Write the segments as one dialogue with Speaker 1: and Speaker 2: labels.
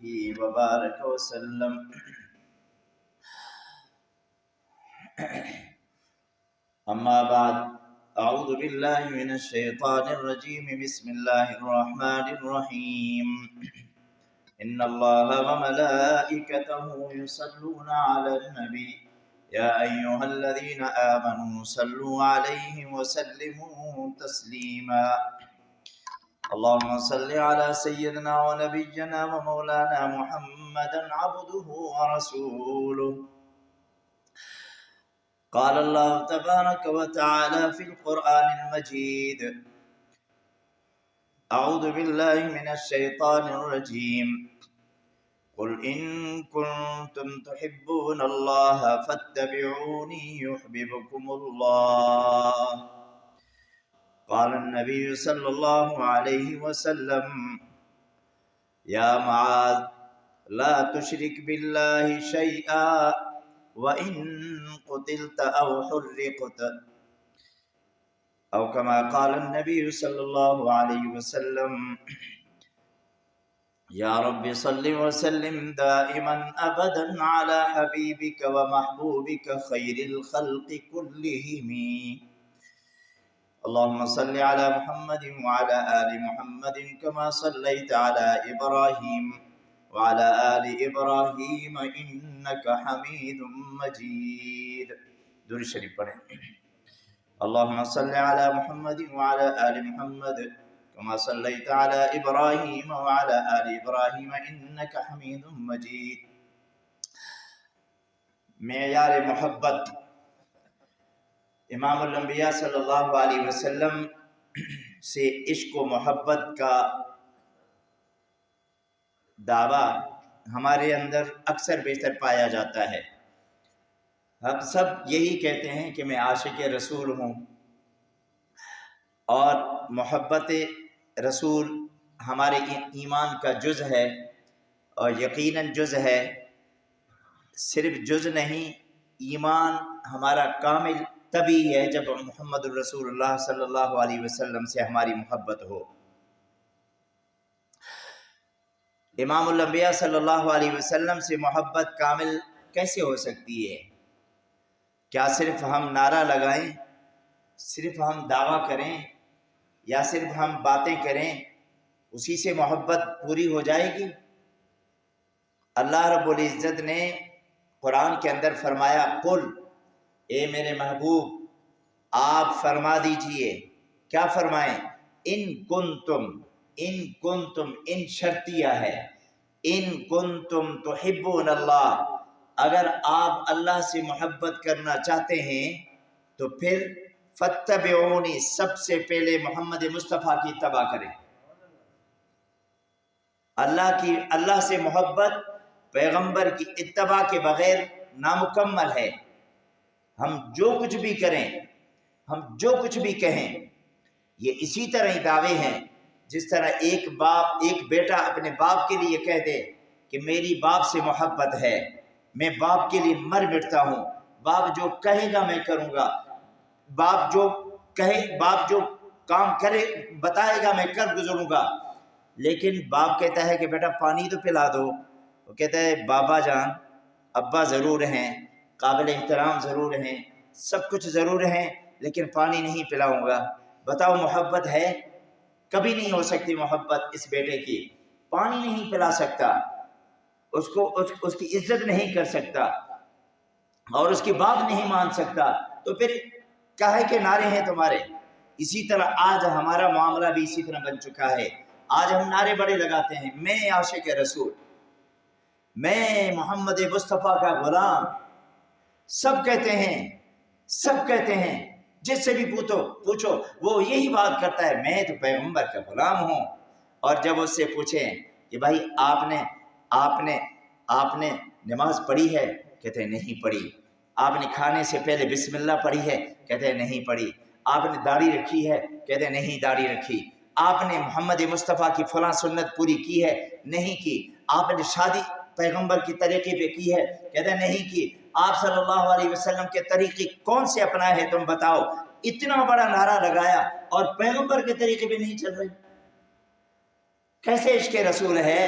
Speaker 1: وبارك وسلم. أما بعد، أعوذ بالله من الشيطان الرجيم. بسم الله الرحمن الرحيم. إن الله وملائكته يصلون على النبي يا أيها الذين آمنوا صلوا عليه وسلموا تسليما. اللهم صل على سيدنا ونبينا ومولانا محمدا عبده ورسوله. قال الله تبارك وتعالى في القرآن المجيد: أعوذ بالله من الشيطان الرجيم. قل إن كنتم تحبون الله فاتبعوني يحببكم الله. قال النبي صلى الله عليه وسلم: يا معاذ لا تشرك بالله شيئا وإن قتلت أو حرقت، أو كما قال النبي صلى الله عليه وسلم: يا رب صل وسلم دائما أبدا على حبيبك ومحبوبك خير الخلق كلهم. اللهم صل على محمد وعلى آل محمد كما صليت على إبراهيم وعلى آل إبراهيم إنك حميد مجيد. درود شریف پڑھیں. اللهم صل على محمد وعلى آل محمد كما صليت على إبراهيم وعلى آل إبراهيم إنك حميد مجيد. معیار محبت امام الانبیاء صلی اللہ علیہ وسلم سے عشق و محبت کا دعویٰ ہمارے اندر اکثر بیشتر پایا جاتا ہے. ہم سب یہی کہتے ہیں کہ میں عاشق رسول ہوں، اور محبت رسول ہمارے ایمان کا جز ہے، اور یقیناً جز ہے. صرف جز نہیں، ایمان ہمارا کامل تبھی ہے جب محمد الرسول اللہ صلی اللہ علیہ وسلم سے ہماری محبت ہو. امام الانبیاء صلی اللہ علیہ وسلم سے محبت کامل کیسے ہو سکتی ہے؟ کیا صرف ہم نعرہ لگائیں، صرف ہم دعویٰ کریں، یا صرف ہم باتیں کریں اسی سے محبت پوری ہو جائے گی؟ اللہ رب العزت نے قرآن کے اندر فرمایا: قل، اے میرے محبوب آپ فرما دیجئے. کیا فرمائیں؟ ان کنتم ان شرطیہ ہے. ان کنتم تحبون اللہ، اگر آپ اللہ سے محبت کرنا چاہتے ہیں تو پھر فاتبعونی، سب سے پہلے محمد مصطفیٰ کی اتباع کریں. اللہ سے محبت پیغمبر کی اتباع کے بغیر نامکمل ہے. ہم جو کچھ بھی کریں، ہم جو کچھ بھی کہیں، یہ اسی طرح ہی دعوے ہیں جس طرح ایک بیٹا اپنے باپ کے لیے کہہ دے کہ میری باپ سے محبت ہے، میں باپ کے لیے مر مٹتا ہوں، باپ جو کہے گا میں کروں گا، باپ جو کام کرے بتائے گا میں کر گزروں گا. لیکن باپ کہتا ہے کہ بیٹا پانی تو پلا دو، وہ کہتا ہے بابا جان ابا ضرور ہیں، قابل احترام ضرور ہیں، سب کچھ ضرور ہیں، لیکن پانی نہیں پلاؤں گا. بتاؤ محبت ہے؟ کبھی نہیں ہو سکتی محبت اس بیٹے کی. پانی نہیں پلا سکتا، اس کی عزت نہیں کر سکتا، اور اس کی بات نہیں مان سکتا، تو پھر کاہے کے نعرے ہیں تمہارے؟ اسی طرح آج ہمارا معاملہ بھی اسی طرح بن چکا ہے. آج ہم نعرے بڑے لگاتے ہیں: میں عاشق رسول، میں محمد مصطفیٰ کا غلام. سب کہتے ہیں، جس سے بھی پوچھو وہ یہی بات کرتا ہے: میں تو پیغمبر کا غلام ہوں. اور جب اس سے پوچھیں کہ بھائی آپ نے نماز پڑھی ہے؟ کہتے ہیں نہیں پڑھی. آپ نے کھانے سے پہلے بسم اللہ پڑھی ہے؟ کہتے ہیں نہیں پڑھی. آپ نے داڑھی رکھی ہے؟ کہتے ہیں نہیں داڑھی رکھی. آپ نے محمد مصطفیٰ کی فلاں سنت پوری کی ہے؟ نہیں کی. آپ نے شادی پیغمبر کی طریقے پہ کی ہے؟ کہتے ہیں نہیں کی. آپ صلی اللہ علیہ وسلم کے طریقے کون سے اپنائے ہیں تم بتاؤ؟ اتنا بڑا نعرہ لگایا اور پیغمبر کے طریقے پہ نہیں چل رہے. کیسے عشق رسول ہے؟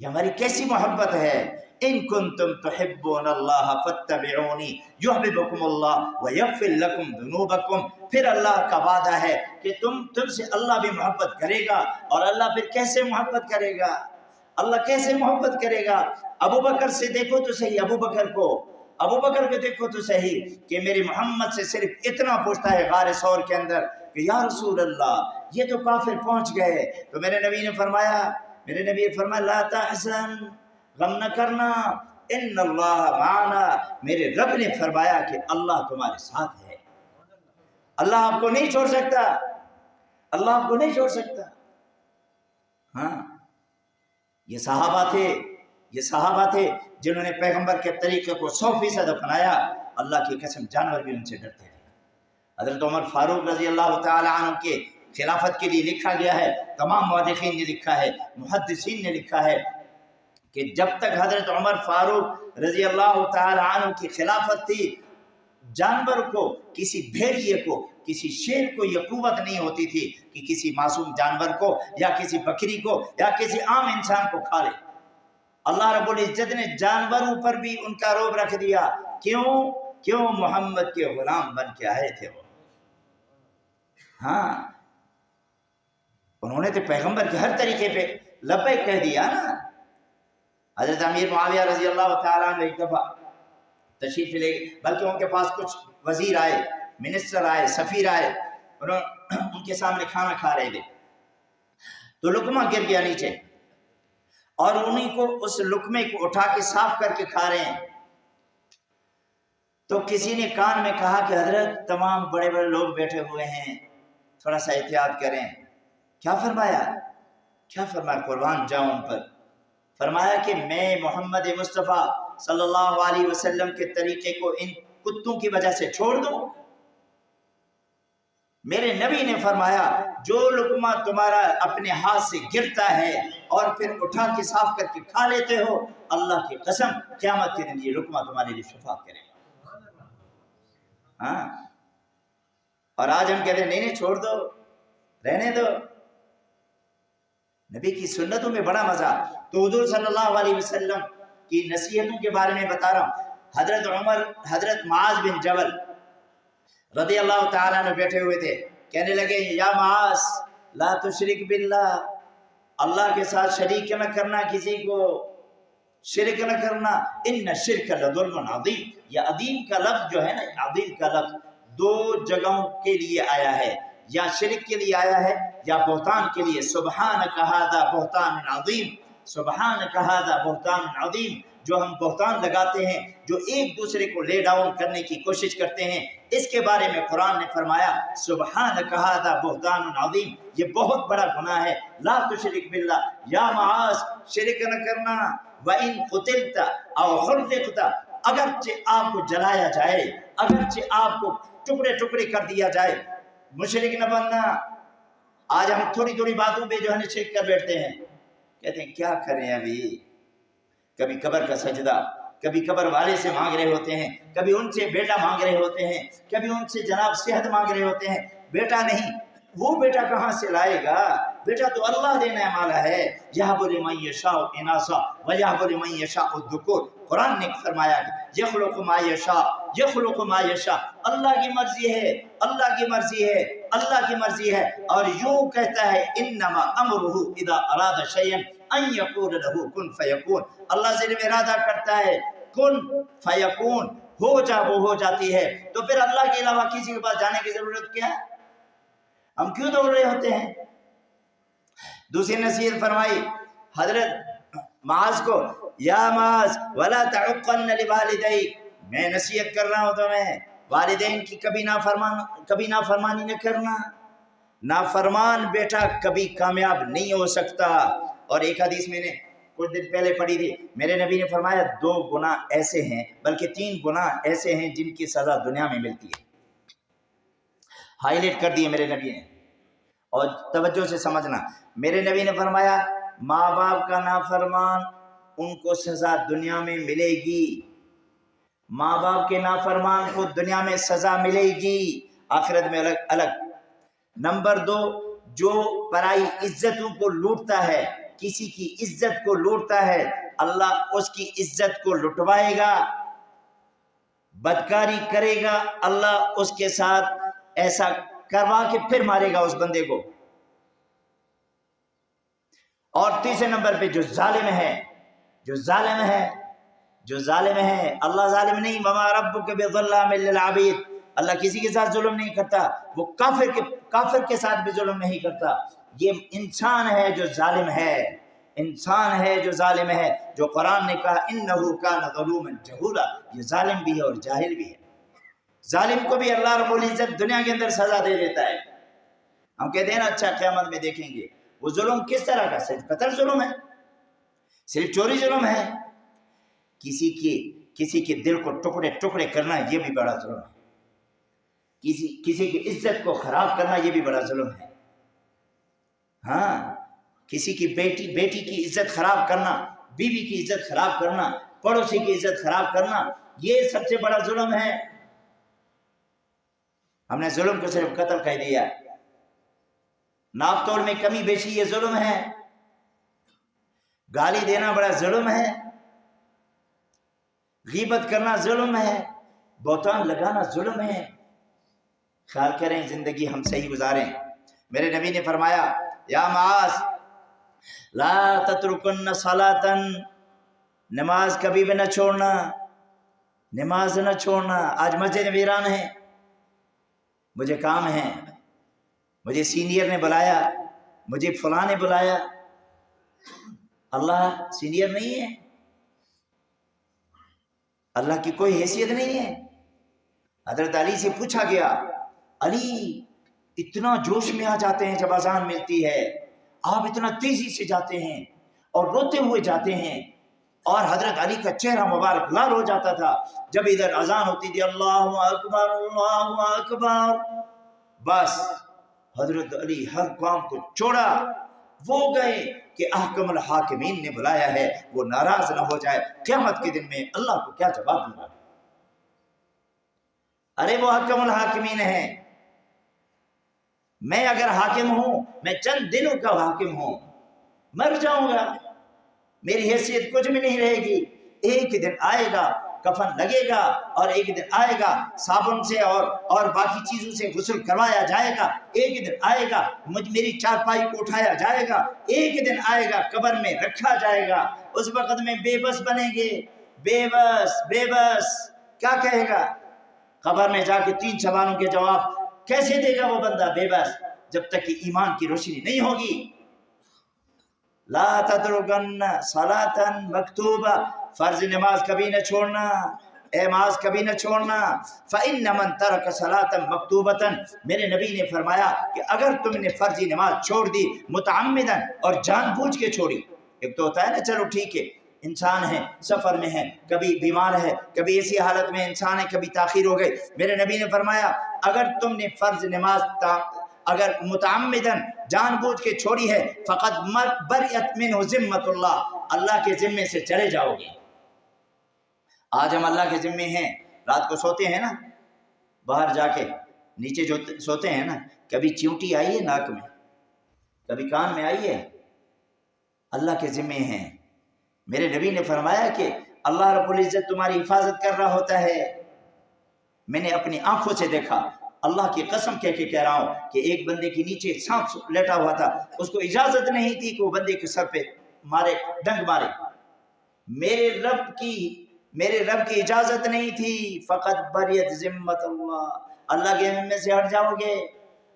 Speaker 1: یہ ہماری کیسی محبت ہے. ان کنتم تحبون اللہ فاتبعونی یحببکم اللہ ویغفر لکم ذنوبکم. پھر اللہ کا وعدہ ہے کہ تم سے اللہ بھی محبت کرے گا. اور اللہ پھر کیسے محبت کرے گا؟ اللہ کیسے محبت کرے گا؟ ابو بکر سے دیکھو تو صحیح، ابو بکر کو دیکھو تو صحیح کہ میرے محمد سے صرف اتنا پوچھتا ہے غار ثور کے اندر کہ یا رسول اللہ یہ تو کافر پہنچ گئے. تو میرے نبی نے فرمایا لا تحزن، غم نہ کرنا، ان اللہ معنا، میرے رب نے فرمایا کہ اللہ تمہارے ساتھ ہے. اللہ آپ کو نہیں چھوڑ سکتا، اللہ آپ کو نہیں چھوڑ سکتا. ہاں، یہ صحابہ تھے جنہوں نے پیغمبر کے طریقے کو 100% اپنایا. اللہ کی قسم جانور بھی ان سے ڈرتے تھے. حضرت عمر فاروق رضی اللہ تعالی عنہ کے خلافت کے لیے لکھا گیا ہے، تمام مورخین نے لکھا ہے، محدثین نے لکھا ہے کہ جب تک حضرت عمر فاروق رضی اللہ تعالی عنہ کی خلافت تھی، جانور کو، کسی بھیڑیے کو، کسی شیر کو یہ قوت نہیں ہوتی تھی کہ کسی معصوم جانور کو یا کسی بکری کو یا کسی عام انسان کو کھا لے. اللہ رب العزت نے جانوروں پر بھی ان کا روب رکھ دیا. کیوں محمد کے غلام بن کے آئے تھے وہ. ہاں، انہوں نے تو پیغمبر کے ہر طریقے پہ لبیک کہہ دیا نا. حضرت امیر معاویہ رضی اللہ تعالیٰ عنہ ایک دفعہ تشریف لے گئے، بلکہ ان کے پاس کچھ وزیر آئے، منسٹر آئے، سفیر آئے، ان کے سامنے کھانا کھا رہے تھے تو لقمہ گر گیا نیچے، اور انہیں کو اس لقمے کو اٹھا کے صاف کر کے کھا رہے ہیں. تو کسی نے کان میں کہا کہ حضرت تمام بڑے بڑے لوگ بیٹھے ہوئے ہیں، تھوڑا سا احتیاط کریں. کیا فرمایا؟ قربان جاؤں ان پر. فرمایا کہ میں محمد مصطفیٰ صلی اللہ علیہ وسلم کے طریقے کو ان کتوں کی وجہ سے چھوڑ دوں؟ میرے نبی نے فرمایا جو لقمہ تمہارا اپنے ہاتھ سے گرتا ہے اور پھر اٹھا کے صاف کر کے کھا لیتے ہو، اللہ کی قسم قیامت کے دن یہ لقمہ تمہارے لیے شفاعت کرے گا. ہاں، اور آج ہم کہتے ہیں نہیں چھوڑ دو، رہنے دو. نبی کی سنتوں میں بڑا مزہ. تو حضور صلی اللہ علیہ وسلم کی نصیحتوں کے بارے میں بتا رہا ہوں. حضرت معاذ بن جبل رضی اللہ تعالیٰ عنہ بیٹھے ہوئے تھے، کہنے لگے یا معاذ لا تشرک باللہ، اللہ کے ساتھ شریک نہ کرنا، کسی کو شرک نہ کرنا. ان الشرک لظلم عظیم. یہ عظیم کا لفظ جو ہے نا، عظیم کا لفظ دو جگہوں کے لیے آیا ہے، یا شرک کے لیے آیا ہے یا بہتان کے لیے. سبحانک ھذا بہتان عظیم، سبحانک ھذا بہتان عظیم. جو ہم بہتان لگاتے ہیں، جو ایک دوسرے کو لے ڈاؤن کرنے کی کوشش کرتے ہیں، اس کے بارے میں قرآن نے فرمایا سبحانک ھذا بہتان عظیم، یہ بہت بڑا گناہ ہے. لا تشرک باللہ، یا معاذ شرک نہ کرنا. وَإِن قُتِلْتَ أَوْ حُرِّقْتَ، اگرچہ آپ کو جلایا جائے، اگرچہ آپ کو ٹکڑے ٹکڑے کر دیا جائے، مشرک نہ بننا. آج ہم تھوڑی تھوڑی باتوں پہ جو ہے شرک کر بیٹھتے ہیں، کہتے ہیں کیا کریں ابھی. کبھی قبر کا سجدہ، کبھی قبر والے سے مانگ رہے ہوتے ہیں، کبھی ان سے بیٹا مانگ رہے ہوتے ہیں، کبھی ان سے جناب صحت مانگ رہے ہوتے ہیں. بیٹا نہیں، وہ بیٹا کہاں سے لائے گا؟ بیٹا تو اللہ دینے والا ہے. یہب لمن یشاء اناثا ویہب لمن یشاء الذکور. قرآن نے فرمایا یخلق ما یشاء، یخلق ما یشاء. اللہ کی مرضی ہے، اللہ کی مرضی ہے، اللہ کی مرضی ہے. اور یوں کہتا ہے انما امرہ اذا اراد شیئا ان یقول له کن فیکون. اللہ سے ارادہ کرتا ہے کن فیکون، ہو جا وہ ہو جاتی ہے. تو پھر اللہ کے علاوہ کسی کے پاس جانے کی ضرورت کیا ہے؟ ہم کیوں دوڑ رہے ہوتے ہیں؟ دوسری نصیحت فرمائی حضرت معاذ کو، یا معاذ ولا تعقن لوالدیک، میں نصیحت کر رہا ہوں تمہیں، والدین کی کبھی نافرمانی نہ کرنا. نافرمان بیٹا کبھی کامیاب نہیں ہو سکتا. اور ایک حدیث میں نے کچھ دن پہلے پڑھی تھی، میرے نبی نے فرمایا 2 گناہ ایسے ہیں، بلکہ 3 گناہ ایسے ہیں جن کی سزا دنیا میں ملتی ہے. ہائی لائٹ کر دیے میرے نبی نے، اور توجہ سے سمجھنا. میرے نبی نے فرمایا ماں باپ کا نافرمان، ان کو سزا دنیا میں ملے گی. ماں باپ کے نافرمان کو دنیا میں سزا ملے گی، آخرت میں الگ. نمبر 2، جو پرائی عزتوں کو لوٹتا ہے، کسی کی عزت کو لوٹتا ہے اللہ اس کی عزت کو لٹوائے گا، بدکاری کرے گا اللہ اس کے ساتھ ایسا کروا کے پھر مارے گا اس بندے کو۔ اور تیسرے نمبر پہ جو ظالم ہے، اللہ ظالم نہیں، وما ربک بظلام للعبید، اللہ کسی کے ساتھ ظلم نہیں کرتا، وہ کافر کے ساتھ بھی ظلم نہیں کرتا۔ یہ انسان ہے جو ظالم ہے، جو قرآن نے کہا انہ کان ظلوما جہولا، یہ ظالم بھی ہے اور جاہل بھی ہے۔ ظالم کو بھی اللہ رب العزت دنیا کے اندر سزا دے دیتا ہے۔ ہم کہتے ہیں نا اچھا قیامت میں دیکھیں گے، وہ ظلم کس طرح کا؟ صرف قتل ظلم ہے، صرف چوری ظلم ہے، کسی کے دل کو ٹکڑے ٹکڑے کرنا یہ بھی بڑا ظلم ہے، کسی کی عزت کو خراب کرنا یہ بھی بڑا ظلم ہے۔ ہاں، کسی کی بیٹی کی عزت خراب کرنا، بیوی کی عزت خراب کرنا، پڑوسی کی عزت خراب کرنا، یہ سب سے بڑا ظلم ہے۔ ہم نے ظلم کو صرف قتل کہہ دیا۔ ناپ توڑ میں کمی بیشی یہ ظلم ہے، گالی دینا بڑا ظلم ہے، غیبت کرنا ظلم ہے، بہتان لگانا ظلم ہے۔ خیال کریں زندگی ہم صحیح گزاریں۔ میرے نبی نے فرمایا یا معاذ لا تترکن صلاۃ، نماز کبھی بھی نہ چھوڑنا، نماز نہ چھوڑنا۔ آج مسجد ویران ہے، مجھے کام ہے، مجھے سینئر نے بلایا، مجھے فلاں نے بلایا۔ اللہ سینئر نہیں ہے، اللہ کی کوئی حیثیت نہیں ہے۔ حضرت علی سے پوچھا گیا، علی اتنا جوش میں آ جاتے ہیں جب اذان ملتی ہے، آپ اتنا تیزی سے جاتے ہیں اور روتے ہوئے جاتے ہیں، اور حضرت علی کا چہرہ مبارک لال ہو جاتا تھا جب ادھر اذان ہوتی تھی اللہ اکبر اللہ اکبر، بس حضرت علی ہر کام کو چھوڑا، وہ گئے کہ احکم الحاکمین نے بلایا ہے، وہ ناراض نہ ہو جائے، قیامت کے دن میں اللہ کو کیا جواب دوں گا۔ ارے وہ احکم الحاکمین ہے، میں اگر حاکم ہوں، میں چند دنوں کا حاکم ہوں، مر جاؤں گا، میری حیثیت کچھ بھی نہیں رہے گی۔ ایک دن آئے گا کفن لگے گا، اور ایک دن آئے گا صابن سے اور باقی چیزوں سے غسل کروایا جائے گا، ایک دن آئے گا میری چارپائی کو اٹھایا جائے گا، ایک دن آئے گا قبر میں رکھا جائے گا۔ اس وقت میں بے بس بنیں گے، بے بس کیا کہے گا؟ قبر میں جا کے 3 سوالوں کے جواب کیسے دے گا وہ بندہ بے بس، جب تک کہ ایمان کی روشنی نہیں ہوگی۔ لا تترکن صلاۃ مکتوبہ، فرض نماز کبھی نہ چھوڑنا، نماز کبھی نہ چھوڑنا۔ فإن من ترک صلاۃ مکتوبۃ، میرے نبی نے فرمایا کہ اگر تم نے فرضی نماز چھوڑ دی متعمدن، اور جان بوجھ کے چھوڑی، ایک تو ہوتا ہے نا چلو ٹھیک ہے انسان ہے، سفر میں ہے، کبھی بیمار ہے، کبھی ایسی حالت میں انسان ہے، کبھی تاخیر ہو گئی، میرے نبی نے فرمایا اگر تم نے فرض نماز اگر متعمدن جان بوجھ کے چھوڑی ہے، فقط بریت منہ ذمۃ اللہ، اللہ کے ذمے سے چلے جاؤ گے۔ آج ہم اللہ کے ذمے ہیں، رات کو سوتے ہیں نا، باہر جا کے نیچے جو سوتے ہیں نا، کبھی چیونٹی آئی ہے ناک میں، کبھی کان میں آئی ہے، اللہ کے ذمے ہیں۔ میرے نبی نے فرمایا کہ اللہ رب العزت تمہاری حفاظت کر رہا ہوتا ہے۔ میں نے اپنی آنکھوں سے دیکھا، اللہ کی قسم کہہ کے کہہ رہا ہوں کہ ایک بندے کے نیچے سانپ لیٹا ہوا تھا، اس کو اجازت نہیں تھی کہ وہ بندے کے سر پہ ڈنگ مارے، میرے رب کی اجازت نہیں تھی۔ فقط بریت ذمت اللہ کے ذمے سے ہٹ جاؤ گے،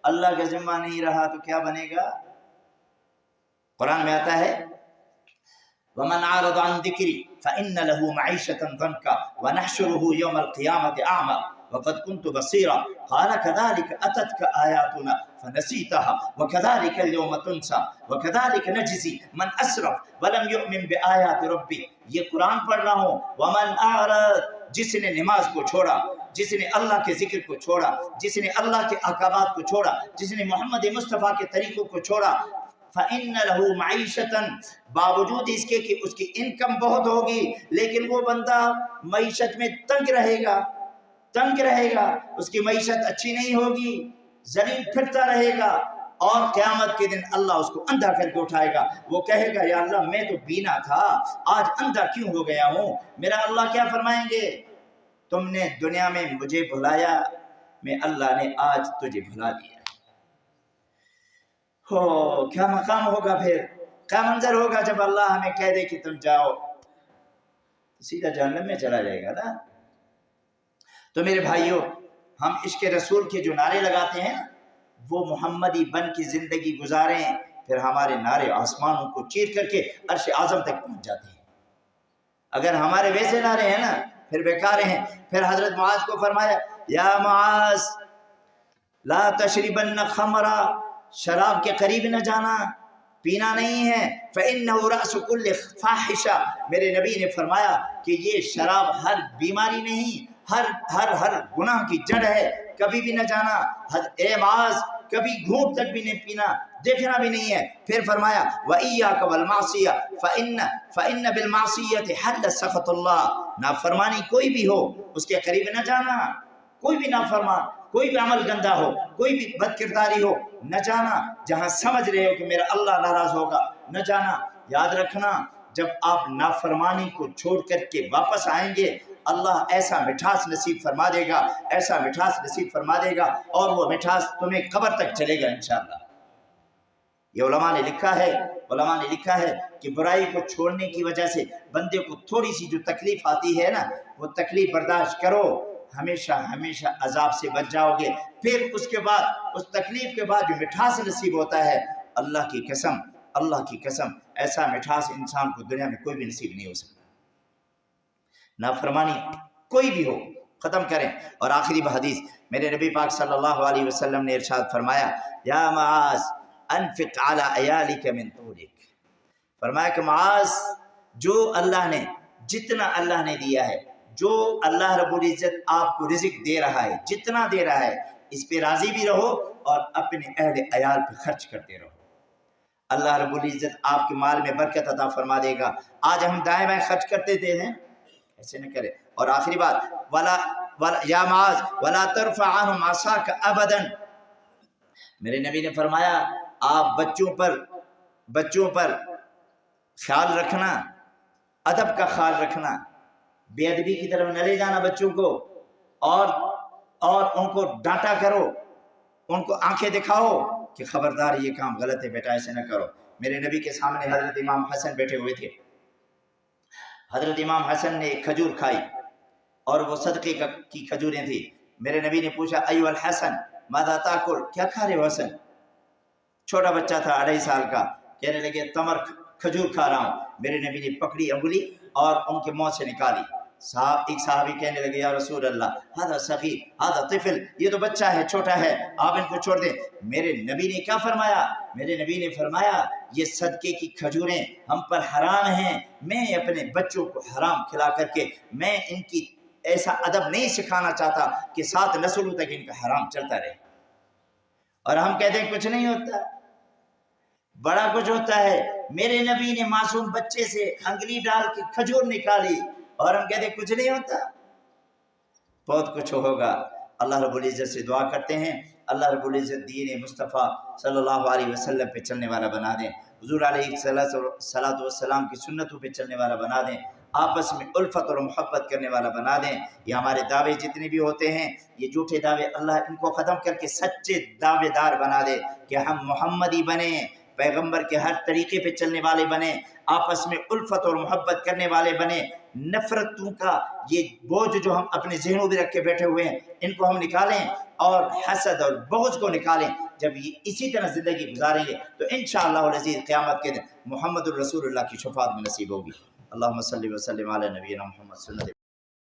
Speaker 1: اللہ کا ذمہ نہیں رہا تو کیا بنے گا؟ قرآن میں آتا ہے وَمَنْ عَرَضَ عَنْ ذِكْرِي فَإِنَّ لَهُ مَعِيشَةً ضَنْكًا وَنَحْشُرُهُ يَوْمَ الْقِيَامَةِ أَعْمَى وَقَدْ كُنْتُ بَصِيرًا قَالَ كَذَلِكَ أَتَتْكَ آيَاتُنَا فَنَسِيتَهَا وَكَذَلِكَ الْيَوْمَ تُنْسَى وَكَذَلِكَ نَجْزِي مَنْ أَسْرَفَ وَلَمْ يُؤْمِنْ بِآيَاتِ رَبِّهِ۔ یہ قرآن پڑھ رہا ہوں، وَمَنْ أَعْرَضَ، جس نے نماز کو چھوڑا، جس نے اللہ کے ذکر کو چھوڑا، جس نے اللہ کے احکامات کو چھوڑا، جس نے محمد مصطفیٰ کے طریقوں کو چھوڑا، فَإِنَّ لَهُ مَعِيشَةً، باوجود اس کے کہ اس کی انکم بہت ہوگی، لیکن وہ بندہ معیشت میں تنگ رہے گا، اس کی معیشت اچھی نہیں ہوگی، ذلیل پھرتا رہے گا۔ اور قیامت کے دن اللہ اس کو اندھا کر کے اٹھائے گا. وہ کہے گا یا اللہ میں تو بینا تھا، آج اندھا کیوں ہو گیا ہوں؟ میرا اللہ کیا فرمائیں گے؟ تم نے دنیا میں مجھے بھلایا، میں اللہ نے آج تجھے بھلا دیا. ہو کیا مقام ہوگا، پھر کیا منظر ہوگا جب اللہ ہمیں کہہ دے کہ تم جاؤ، سیدھا جہنم میں چلا جائے گا نا. تو میرے بھائیوں، ہم عشق رسول کے جو نعرے لگاتے ہیں وہ محمدی بن کی زندگی گزاریں، پھر ہمارے نعرے آسمانوں کو چیر کر کے عرش اعظم تک پہنچ جاتے ہیں. اگر ہمارے ویسے نعرے ہیں نا پھر بیکار ہیں. پھر حضرت معاذ کو فرمایا یا معاذ لا تشربن خمرا، شراب کے قریب نہ جانا، پینا نہیں ہے. فإنه رأس كل فاحشہ، میرے نبی نے فرمایا کہ یہ شراب ہر بیماری نہیں، ہر گناہ کی جڑ ہے، کبھی بھی نہ جانا. اے معاذ کبھی گھونٹ تک بھی نہیں پینا، دیکھنا بھی نہیں ہے. پھر فرمایا وَإِيَّاكَ وَالْمَعْصِيَةَ فَإِنَّ بِالْمَعْصِيَّةِ حَلَّ سَخَطُ اللَّهِ. نافرمانی کوئی بھی ہو اس کے قریب نہ جانا، کوئی بھی نافرمان، کوئی بھی عمل گندا ہو، کوئی بھی بد کرداری ہو، نہ جانا. جہاں سمجھ رہے ہو کہ میرا اللہ ناراض ہوگا نہ جانا. یاد رکھنا جب آپ نافرمانی کو چھوڑ کر کے واپس آئیں گے اللہ ایسا مٹھاس نصیب فرما دے گا، ایسا مٹھاس نصیب فرما دے گا، اور وہ مٹھاس تمہیں قبر تک چلے گا انشاءاللہ. یہ علماء نے لکھا ہے کہ برائی کو چھوڑنے کی وجہ سے بندے کو تھوڑی سی جو تکلیف آتی ہے نا وہ تکلیف برداشت کرو، ہمیشہ عذاب سے بچ جاؤ گے. پھر اس کے بعد اس تکلیف کے بعد جو مٹھاس نصیب ہوتا ہے، اللہ کی قسم ایسا مٹھاس انسان کو دنیا میں کوئی بھی نصیب نہیں ہو سکتا. نافرمانی کوئی بھی ہو ختم کریں. اور آخری حدیث میرے نبی پاک صلی اللہ علیہ وسلم نے ارشاد فرمایا یا معاذ انفق علی عیالک من طولک. فرمایا کہ معاذ جو اللہ نے جتنا اللہ نے دیا ہے، جو اللہ رب العزت آپ کو رزق دے رہا ہے، جتنا دے رہا ہے اس پہ راضی بھی رہو اور اپنے اہل عیال پہ خرچ کرتے رہو. اللہ رب العزت آپ کے مال میں برکت عطا فرما دے گا. آج ہم دائیں بائیں خرچ کرتے تھے ہیں، ایسے نہ کرے. اور آخری بات یا معاذ ولا ترفع عنهم عصاك ابدا. میرے نبی نے فرمایا آپ بچوں پر خیال رکھنا، ادب کا خیال رکھنا، بے ادبی کی طرف نہ لے جانا بچوں کو، اور ان کو ڈانٹا کرو، ان کو آنکھیں دکھاؤ کہ خبردار یہ کام غلط ہے بیٹا، ایسے نہ کرو. میرے نبی کے سامنے حضرت امام حسن بیٹھے ہوئے تھے. حضرت امام حسن نے ایک کھجور کھائی اور وہ صدقے کی کھجوریں تھی. میرے نبی نے پوچھا ایوہ الحسن ماذا تاکل، کیا کھا رہے ہو حسن؟ چھوٹا بچہ تھا 2.5 سال کا، کہنے لگے تمر کھجور کھا رہا ہوں. میرے نبی نے پکڑی انگلی اور ان کے منہ سے نکالی. ایک صحابی کہنے لگے یا رسول اللہ ہذا صغیر ہذا طفل، یہ تو بچہ ہے، چھوٹا ہے، آپ ان کو چھوڑ دیں. میرے نبی نے کیا فرمایا؟ میرے نبی نے فرمایا یہ صدقے کی کھجوریں ہم پر حرام ہیں، میں اپنے بچوں کو حرام کھلا کر کے میں ان کی ایسا ادب نہیں سکھانا چاہتا کہ 7 نسلوں تک ان کا حرام چلتا رہے. اور ہم کہتے ہیں کچھ نہیں ہوتا، بڑا کچھ ہوتا ہے. میرے نبی نے معصوم بچے سے انگلی ڈال کے کھجور نکالی اور ہم کہتے ہیں کچھ نہیں ہوتا. بہت کچھ ہوگا. اللہ رب العزت سے دعا کرتے ہیں اللہ رب العزت دین مصطفیٰ صلی اللہ علیہ وسلم پہ چلنے والا بنا دیں، حضور علیہ الصلوۃ والسلام کی سنتوں پہ چلنے والا بنا دیں، آپس میں الفت اور محبت کرنے والا بنا دیں. یہ ہمارے دعوے جتنے بھی ہوتے ہیں یہ جھوٹے دعوے اللہ ان کو ختم کر کے سچے دعوے دار بنا دے کہ ہم محمدی بنیں، پیغمبر کے ہر طریقے پہ چلنے والے بنیں، آپس میں الفت اور محبت کرنے والے بنیں. نفرتوں کا یہ بوجھ جو ہم اپنے ذہنوں میں رکھ کے بیٹھے ہوئے ہیں ان کو ہم نکالیں اور حسد اور بغض کو نکالیں. جب یہ اسی طرح زندگی گزاریں گے تو انشاءاللہ العزیز قیامت کے دن محمد الرسول اللہ کی شفاعت میں نصیب ہوگی. اللہم صلی وسلم علی نبینا محمد.